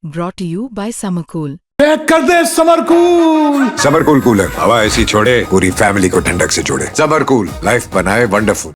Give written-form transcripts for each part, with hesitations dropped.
brought to you by Summercool. Pack कर दे summer cool. Summer cool cooler हवा ऐसी छोड़े पूरी फैमिली को ठंडक से जोड़े। समरकूल लाइफ बनाए वंडरफुल।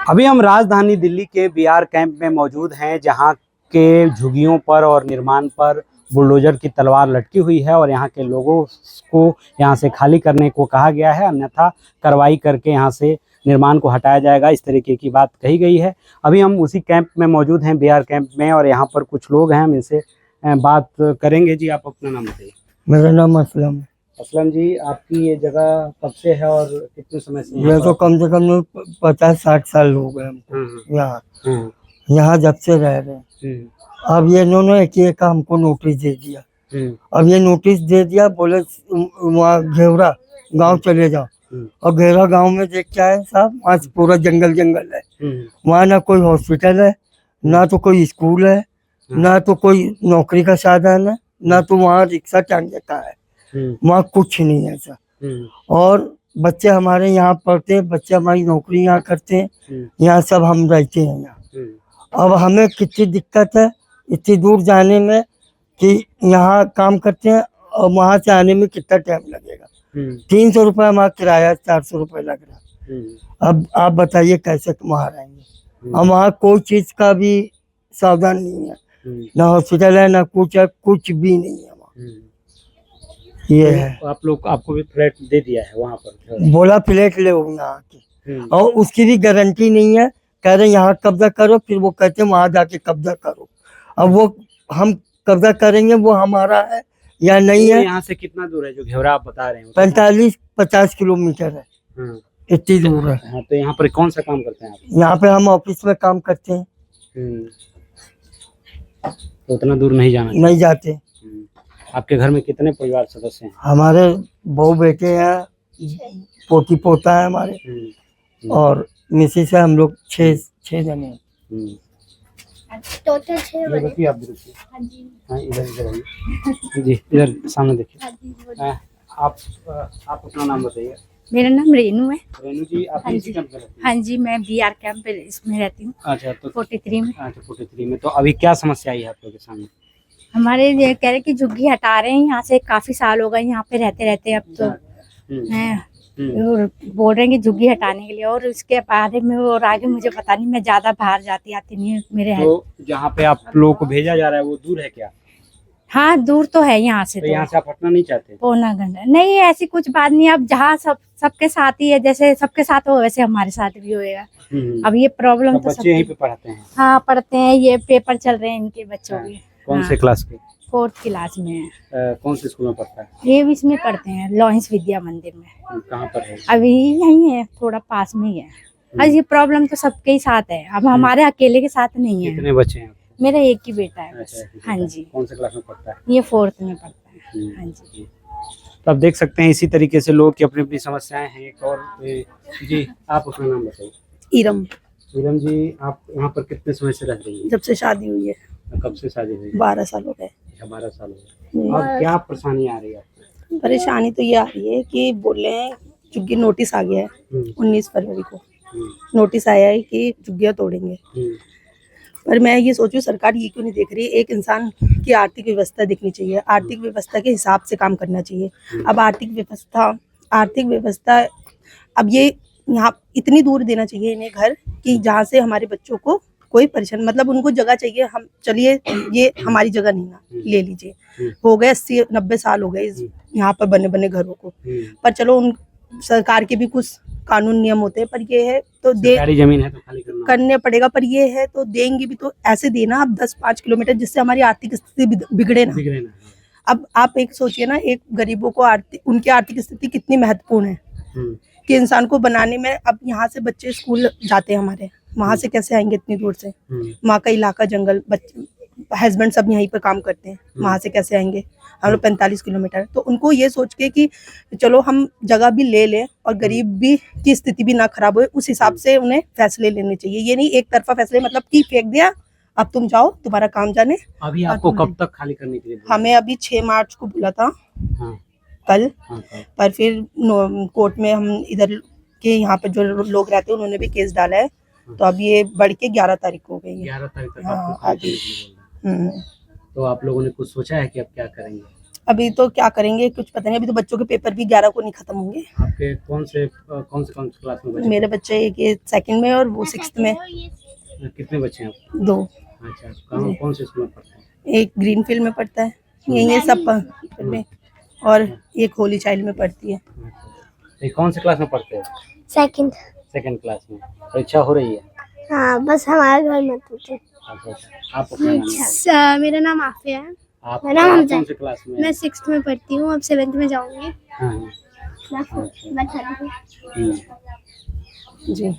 अभी हम राजधानी दिल्ली के बीआर कैंप में मौजूद हैं, जहां के झुग्गियों पर और निर्माण पर बुलडोजर की तलवार लटकी हुई है और यहां के लोगों को यहां से खाली करने को कहा गया है, अन्यथा कार्रवाई करके यहां से निर्माण को हटाया जाएगा, इस तरीके की बात कही गई है। अभी हम उसी कैंप में मौजूद हैं, बीआर कैंप में, और यहां पर कुछ लोग हैं, हम इनसे बात करेंगे। जी, आप अपना नाम बताइए। मेरा नाम असलम है। असलम जी, आपकी ये जगह कब से है और कितने समय से? ये तो कम से कम 50-60 साल हो गए हमको यहाँ यहाँ जब से रह रहे हैं। अब ये इन्होंने एक का हमको नोटिस दे दिया। अब ये नोटिस दे दिया, बोले वहाँ घेवरा गांव चले जाओ। और घेवरा गांव में देख क्या है साहब, वहाँ पूरा जंगल जंगल है। वहाँ ना कोई हॉस्पिटल है, ना तो कोई स्कूल है, ना तो कोई नौकरी का साधन है, ना तो वहाँ रिक्शा टांगे का है। वहाँ कुछ नहीं है ऐसा। और बच्चे हमारे यहाँ पढ़ते हैं, बच्चे हमारी नौकरी यहाँ करते हैं, यहाँ सब हम रहते हैं यहाँ। अब हमें कितनी दिक्कत है इतनी दूर जाने में कि यहाँ काम करते हैं और वहाँ से आने में कितना टाइम लगेगा। 300 रुपये हमारा किराया, 400 रुपये लग रहा है। अब आप बताइए कैसे वहाँ रहेंगे। हम वहाँ कोई चीज़ का भी सावधान नहीं है, ना हॉस्पिटल है, ना कुछ है, कुछ भी नहीं है वहाँ। ये है। आप लोग, आपको भी फ्लैट दे दिया है वहाँ पर? बोला फ्लैट ले यहाँ की, और उसकी भी गारंटी नहीं है। कह रहे यहाँ कब्जा करो, फिर वो कहते हैं वहाँ जाके कब्जा करो। अब वो हम कब्जा करेंगे वो हमारा है या नहीं है। यहाँ से कितना दूर है जो घेवरा आप बता रहे हैं? 45-50 किलोमीटर है, इतनी दूर है। हाँ, तो यहाँ पर कौन सा काम करते हैं आप? यहाँ पे हम ऑफिस में काम करते हैं। तो उतना दूर नहीं जाना? नहीं जाते। आपके घर में कितने परिवार सदस्य हैं? हमारे बहू बेटे हैं, पोती पोता है हमारे, और मिसेस है। हम लोग 6 जने हैं। टोटल 6 बजे। देखिए आप देखिए। हाँ जी। हाँ, इधर आइए जी, इधर सामने देखिए। आप अपना नाम बताइए। मेरा नाम रेनू है। रेनू जी, आप इसी कैंप में रहती हैं? हाँ जी, मैं बीआर कैंप पे इसमें रहती हूँ। अच्छा, तो 43 में। अच्छा, 43 में। तो अभी क्या समस्या आई है आप लोगों के सामने? हमारे ये कह रहे कि झुग्गी हटा रहे हैं यहाँ से, काफी साल हो गए यहाँ पे रहते रहते। अब तो और बोल रहे हैं कि झुग्गी हटाने के लिए, और उसके बारे में और आगे मुझे पता नहीं, मैं ज्यादा बाहर जाती आती नहीं हूँ। मेरे तो जहाँ पे आप लोगों को भेजा जा रहा है वो दूर है क्या? हाँ, दूर तो है यहाँ से। तो यहाँ से आप हटना नहीं चाहते? पौना घंटा नहीं, ऐसी कुछ बात नहीं। अब जहाँ सबके साथ ही है, जैसे सबके साथ हो वैसे हमारे साथ भी होएगा। अब ये प्रॉब्लम तो बच्चे यहीं पे पढ़ते हैं? हाँ, पढ़ते हैं। ये पेपर चल रहे हैं इनके बच्चों के। कौन से क्लास के? 4th क्लास में है। कौन से स्कूल में पढ़ता है? ये भी इसमें पढ़ते हैं, लॉरेंस विद्या मंदिर में। कहाँ पर है? अभी यही है, थोड़ा पास में ही है। और ये प्रॉब्लम तो सबके ही साथ है, अब हमारे अकेले के साथ नहीं है। कितने बच्चे हैं? मेरा एक ही बेटा है बस। अच्छा, हाँ जी। कौन से क्लास में पढ़ता है? ये 4th में पढ़ता है। हाँ जी। तो आप देख सकते हैं इसी तरीके से लोग की अपनी अपनी समस्याएं हैं। एक और जी, आप अपना नाम बताइए। इरम। इरम जी, आप यहाँ पर कितने समय से रह रही हैं? जब से शादी हुई है। कब से शादी हुई? 12 साल हो गए। 12 साल हो गए। और क्या परेशानी आ रही है आपको? परेशानी तो ये आ रही है कि बोले हैं चुग्गी नोटिस आ गया है 19 फरवरी को। नोटिस आया है कि चुग्गियाँ तोड़ेंगे। पर मैं ये सोचूं सरकार ये क्यों नहीं देख रही है। एक इंसान की आर्थिक व्यवस्था देखनी चाहिए, आर्थिक व्यवस्था के हिसाब से काम करना चाहिए। अब आर्थिक व्यवस्था अब ये यहाँ इतनी दूर देना चाहिए इन्हें घर, कि जहाँ से हमारे बच्चों को कोई परेशान, मतलब उनको जगह चाहिए। हम चलिए, ये हमारी जगह नहीं ना, ले लीजिए। हो गए 80-90 साल हो गए यहाँ पर बने बने घरों को। पर चलो, उन सरकार के भी कुछ कानून नियम होते हैं, पर ये है तो सरकारी जमीन है तो खाली करने पड़ेगा। पर ये है तो देंगे भी तो ऐसे देना, अब 10-5 किलोमीटर, जिससे हमारी आर्थिक स्थिति बिगड़े ना। अब आप एक सोचिए ना, एक गरीबों को उनकी आर्थिक स्थिति कितनी महत्वपूर्ण है कि इंसान को बनाने में। अब यहाँ से बच्चे स्कूल जाते हैं हमारे, वहाँ से कैसे आएंगे इतनी दूर से? वहाँ का इलाका जंगल, बच्चे हस्बैंड सब यहीं पर काम करते हैं, वहाँ से कैसे आएंगे? हम लोग 45 किलोमीटर। तो उनको ये सोच के कि चलो हम जगह भी ले लें और गरीब भी की स्थिति भी ना खराब हो, उस हिसाब से उन्हें फैसले लेने चाहिए। ये नहीं एक तरफा फैसले, मतलब कि फेंक दिया अब तुम जाओ, तुम्हारा काम जाने। अभी आपको कब तक खाली करने के लिए बोला? हमें अभी 6 मार्च को बोला था, हाँ, कल। हाँ, पर फिर कोर्ट में हम इधर के यहाँ पे जो लोग रहते हैं उन्होंने भी केस डाला है, तो अब ये बढ़ के 11 तारीख हो गई है। 11 तारीख तक हाँ, आपको खाली करने के लिए बोल रहे हैं। तो आप लोगों ने कुछ सोचा है कि अब क्या करेंगे? अभी तो क्या करेंगे कुछ पता नहीं, अभी तो बच्चों के पेपर भी 11 को नहीं खत्म होंगे। आपके कौन से क्लास में बच्चे? मेरे बच्चे एक ये 2nd में और वो 6th में। कितने बच्चे हैं आपके? 2। अच्छा, कौन से स्कूल में पढ़ते हैं? एक ग्रीनफील्ड में पढ़ता है, ये सब में, और एक होली चाइल्ड में पढ़ती है। ये कौन से क्लास में पढ़ते हैं? सेकंड। सेकंड क्लास में। परीक्षा हो रही है? हाँ, बस हमारे घर में पूछे। अच्छा, आप अपना नाम? मेरा नाम आफिया है। आप मेरा नाम कौन से क्लास में? मैं 6th में पढ़ती हूँ, अब 7th में जाऊंगी। हाँ, मैं थर्ड में। जी,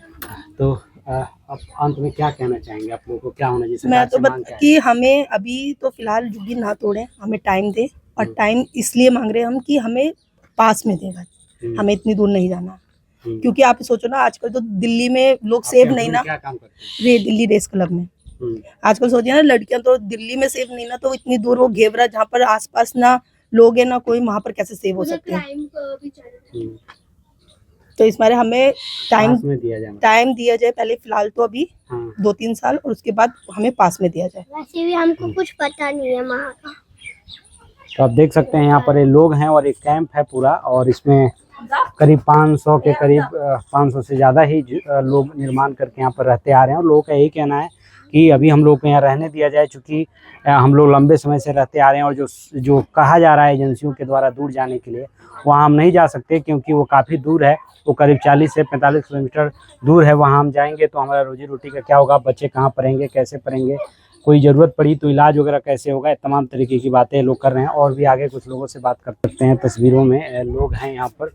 तो अब अंत में क्या कहना चाहेंगे? आप लोगों को क्या होना चाहिए? मैं तो सरकार से मांग क्या है? कि हमें अभी तो फिलहाल झुग्गी ना तोड़े, हमें टाइम दे, और टाइम इसलिए मांग रहे हैं हम कि हमें पास में देगा, हमें इतनी दूर नहीं जाना। क्योंकि आप सोचो ना, आजकल तो दिल्ली में लोग सेफ नहीं ना। क्या काम करते हैं? वे दिल्ली रेस क्लब में आजकल सोचिए ना, लड़कियां तो दिल्ली में सेफ नहीं ना, तो इतनी दूर वो घेवरा जहाँ पर आसपास ना लोग है ना कोई, वहां पर कैसे सेफ हो सकते हैं? तो इस बारे हमें टाइम पास में दिया जाए। दिया जाए पहले, फिलहाल तो अभी 2-3 साल, और उसके बाद हमें पास में दिया जाए। वैसे भी हमको कुछ पता नहीं है वहाँ का। तो आप देख सकते हैं यहाँ पर ये लोग हैं और एक कैंप है पूरा, और इसमें करीब 500 के करीब 500 से ज़्यादा ही लोग निर्माण करके यहाँ पर रहते आ रहे हैं। और लोगों का यही कहना है कि अभी हम लोग को यहाँ रहने दिया जाए, चूँकि हम लोग लंबे समय से रहते आ रहे हैं, और जो कहा जा रहा है एजेंसियों के द्वारा दूर जाने के लिए, वहाँ हम नहीं जा सकते, क्योंकि वो काफ़ी दूर है। वो करीब 40 से 45 किलोमीटर दूर है। वहाँ हम जाएंगे तो हमारा रोजी रोटी का क्या होगा? बच्चे कहाँ पढ़ेंगे, कैसे पढ़ेंगे? कोई ज़रूरत पड़ी तो इलाज वगैरह कैसे होगा? तमाम तरीके की बातें लोग कर रहे हैं। और भी आगे कुछ लोगों से बात कर सकते हैं। तस्वीरों में लोग हैं यहाँ पर,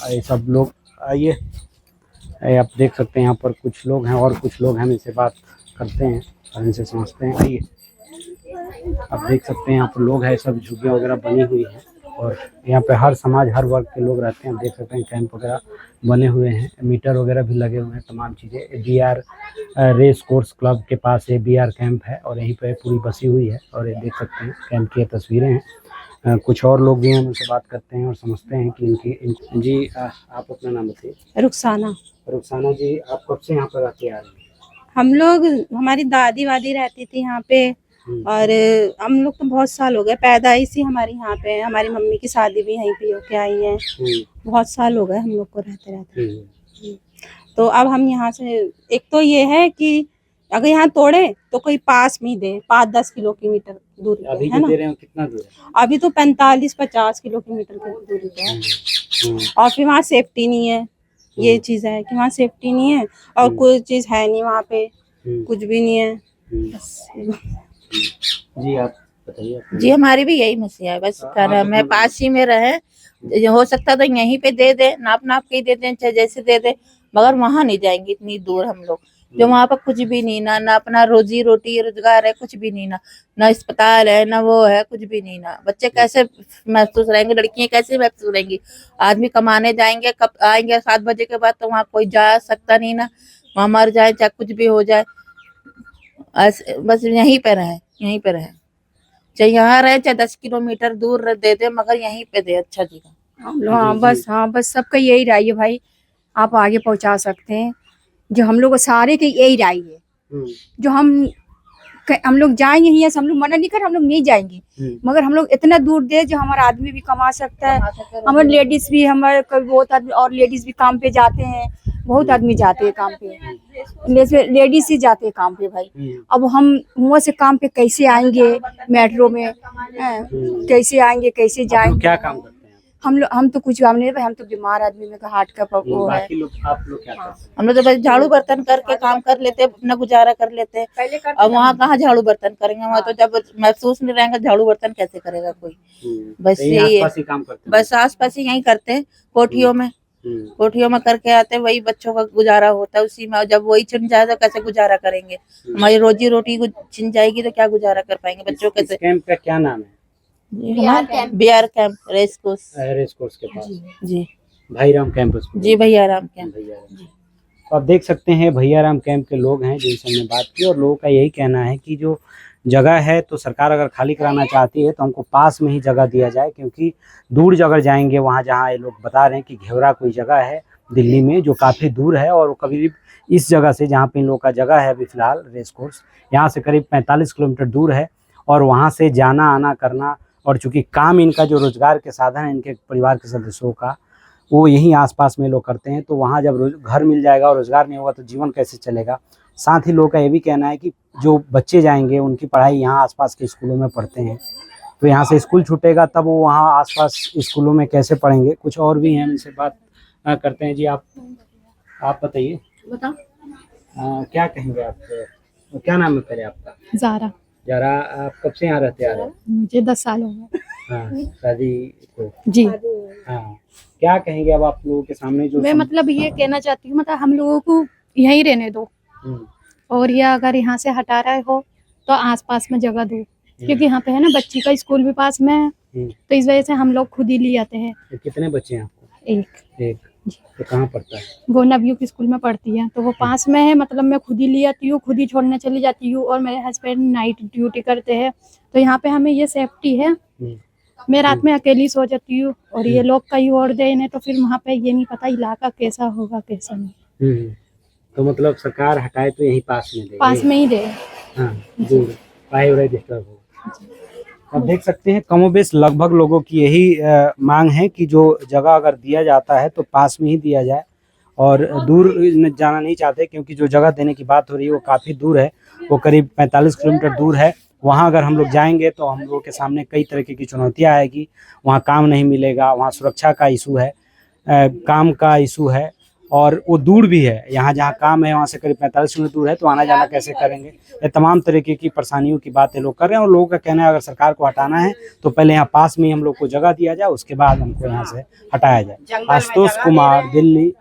ये सब लोग, आइए आप देख सकते हैं यहाँ पर कुछ लोग हैं, और कुछ लोग हैं, इनसे बात करते हैं और इनसे समझते हैं। आइए आप देख सकते हैं यहाँ पर लोग हैं, सब झुग्गियाँ वगैरह बनी हुई हैं, और यहाँ पे हर समाज हर वर्ग के लोग रहते हैं। देख सकते हैं कैंप वगैरह बने हुए हैं, मीटर वगैरह भी लगे हुए हैं, तमाम चीज़ें। BR रेस कोर्स क्लब के पास ये BR कैंप है, और यहीं पे पूरी बसी हुई है। और ये देख सकते हैं कैंप की तस्वीरें हैं। कुछ और लोग भी हैं, उनसे बात करते हैं और समझते हैं कि जी आप अपना नाम बताइए। रुखसाना जी, आप कब से यहाँ पर रहते आ रहे हैं? हम लोग, हमारी दादी वादी रहती थी यहाँ पे, और हम लोग तो बहुत साल हो गए, पैदाइश ही हमारी यहाँ पे है। हमारी मम्मी की शादी भी यहीं पे होके आई है। बहुत साल हो गए हम लोग को रहते रहते। तो अब हम यहाँ से, एक तो ये है कि अगर यहाँ तोड़े तो कोई पास में ही दे, 5-10 किलोमीटर दूरी पे, अभी है ना? दे रहे हैं कितना दूर है? अभी तो 45-50 किलोमीटर की दूरी पे है। और फिर वहाँ सेफ्टी नहीं है, ये चीज है कि वहाँ सेफ्टी नहीं है, और कोई चीज है नहीं वहाँ पे, कुछ भी नहीं है। बस। जी आप बताइए। जी हमारी भी यही मसीहा है, बस कर हमें पास ही में रहे। हो सकता तो यहीं पे दे दे, नाप के ही दे दें, चाहे जैसे दे दे, मगर वहाँ नहीं जाएंगे इतनी दूर हम लोग, जो वहाँ पर कुछ भी नहीं ना अपना रोजी रोटी रोजगार है, कुछ भी नहीं ना अस्पताल है, ना वो है, कुछ भी नहीं ना। बच्चे कैसे महसूस रहेंगे, लड़कियां कैसे महसूस रहेंगी? आदमी कमाने जाएंगे, कब आएंगे? 7 बजे के बाद तो वहाँ कोई जा सकता नहीं ना, वहाँ मर जाए चाहे कुछ भी हो जाए। बस यहीं पे रहे, चाहे यहाँ रहे चाहे 10 किलोमीटर दूर दे दे, मगर यहीं पे दे अच्छा जगह। हाँ, बस सबका यही राय है भाई, आप आगे पहुंचा सकते हैं। जो हम लोग सारे की यही राय है, जो हम लोग जाएंगे ही, हम लोग मना नहीं कर, हम लोग नहीं जाएंगे, मगर हम लोग इतना दूर दे जो हमारा आदमी भी कमा सकता है, हमारे लेडीज भी, हमारे बहुत आदमी और लेडीज भी काम पे जाते हैं, बहुत आदमी जाते हैं काम पे, लेडीज ही जाते हैं काम पे भाई। अब हम वहाँ से काम पे कैसे आएंगे, मेट्रो में कैसे आएंगे, कैसे जाएंगे? क्या काम करते हैं हम तो कुछ काम नहीं भाई, हम तो बीमार आदमी में हार्ट का वो है। बाकी लोग, आप लोग क्या करते हैं? हम लोग तो बस झाड़ू बर्तन करके काम कर लेते हैं, अपना गुजारा कर लेते हैं। अब वहाँ कहाँ झाड़ू बर्तन करेंगे? वहाँ तो जब महसूस नहीं रहेंगे, झाड़ू बर्तन कैसे करेगा कोई? बस यही है, काम करते हैं। बस आस-पास ही यहीं करते हैं, कोठियों में करके आते हैं, वही बच्चों का गुजारा होता है उसी में। जब वही छिन जाए तो कैसे गुजारा करेंगे? हमारी रोजी रोटी छिन जाएगी तो क्या गुजारा कर पाएंगे? बच्चों कैसे? कैंप का क्या नाम है? BR कैंप रेस कोर्स के पास। जी भाईराम कैंपस। जी भैया राम कैंप। तो आप देख सकते हैं भैयाराम कैंप के लोग हैं जिनसे हमने बात की, और लोगों का यही कहना है कि जो जगह है तो सरकार अगर खाली कराना चाहती है तो हमको पास में ही जगह दिया जाए, क्योंकि दूर जगह जाएंगे वहाँ जहाँ ये लोग बता रहे हैं कि घेवरा कोई जगह है दिल्ली में जो काफ़ी दूर है, और वो करीब इस जगह से जहाँ पे इन लोगों का जगह है अभी फ़िलहाल रेस कोर्स, यहाँ से करीब 45 किलोमीटर दूर है, और वहाँ से जाना आना करना, और चूँकि काम इनका जो रोज़गार के साधन है इनके परिवार के सदस्यों का वो यहीं आसपास में लोग करते हैं, तो वहाँ जब घर मिल जाएगा और रोज़गार नहीं होगा तो जीवन कैसे चलेगा। साथ ही लोगों का ये भी कहना है कि जो बच्चे जाएंगे उनकी पढ़ाई यहाँ आसपास के स्कूलों में पढ़ते हैं, तो यहाँ से स्कूल छूटेगा तब वो वहाँ आसपास स्कूलों में कैसे पढ़ेंगे। कुछ और भी हैं, उनसे बात करते हैं। जी आप बताइए, बताओ क्या कहेंगे आप, क्या नाम है पहले आपका? ज़ारा। जरा आप कब से यहाँ रहते आ रहे हैं? मुझे 10 साल हो गए। हाँ, शादी को। जी हाँ, क्या कहेंगे अब आप लोगों के सामने जो मैं मतलब ये कहना चाहती हूँ, मतलब हम लोगों को यहीं रहने दो, और या अगर यहाँ से हटा रहे हो तो आसपास में जगह दो, क्योंकि यहाँ पे है ना बच्ची का स्कूल भी पास में है, तो इस वजह से हम लोग खुद ही ले आते हैं। तो कितने बच्चे हैं आपको? एक। तो कहाँ पढ़ता है वो नवयू की स्कूल में पढ़ती है, तो वो पास में है, मतलब मैं खुद ही ले आती हूँ, खुद ही छोड़ने चली जाती हूँ, और मेरे हस्बैंड नाइट ड्यूटी करते हैं, तो यहाँ पे हमें ये सेफ्टी है। मैं रात में अकेली सो जाती हूँ, और ये लोग कहीं और दे इन्हें, तो फिर वहाँ पे ये नहीं पता इलाका कैसा होगा कैसा नहीं। तो मतलब सरकार हटाए तो यहीं पास में दे, पास में ही दे। हाँ, दूर पढ़ाई वढ़ाई डिस्टर्ब हो। अब देख सकते हैं कमोबेश लगभग लोगों की यही मांग है कि जो जगह अगर दिया जाता है तो पास में ही दिया जाए, और दूर जाना नहीं चाहते, क्योंकि जो जगह देने की बात हो रही है वो काफ़ी दूर है, वो करीब 45 किलोमीटर दूर है। वहाँ अगर हम लोग जाएंगे तो हम लोगों के सामने कई तरह की चुनौतियाँ आएगी, वहाँ काम नहीं मिलेगा, वहाँ सुरक्षा का इशू है, काम का इशू है, और वो दूर भी है। यहाँ जहाँ काम है वहाँ से करीब 45 किलोमीटर दूर है, तो आना जाना कैसे करेंगे। ये तमाम तरीके की परेशानियों की बातें लोग कर रहे हैं, और लोगों का कहना है अगर सरकार को हटाना है तो पहले यहाँ पास में ही हम लोग को जगह दिया जाए, उसके बाद हमको यहाँ से हटाया जाए। आशुतोष कुमार, दिल्ली।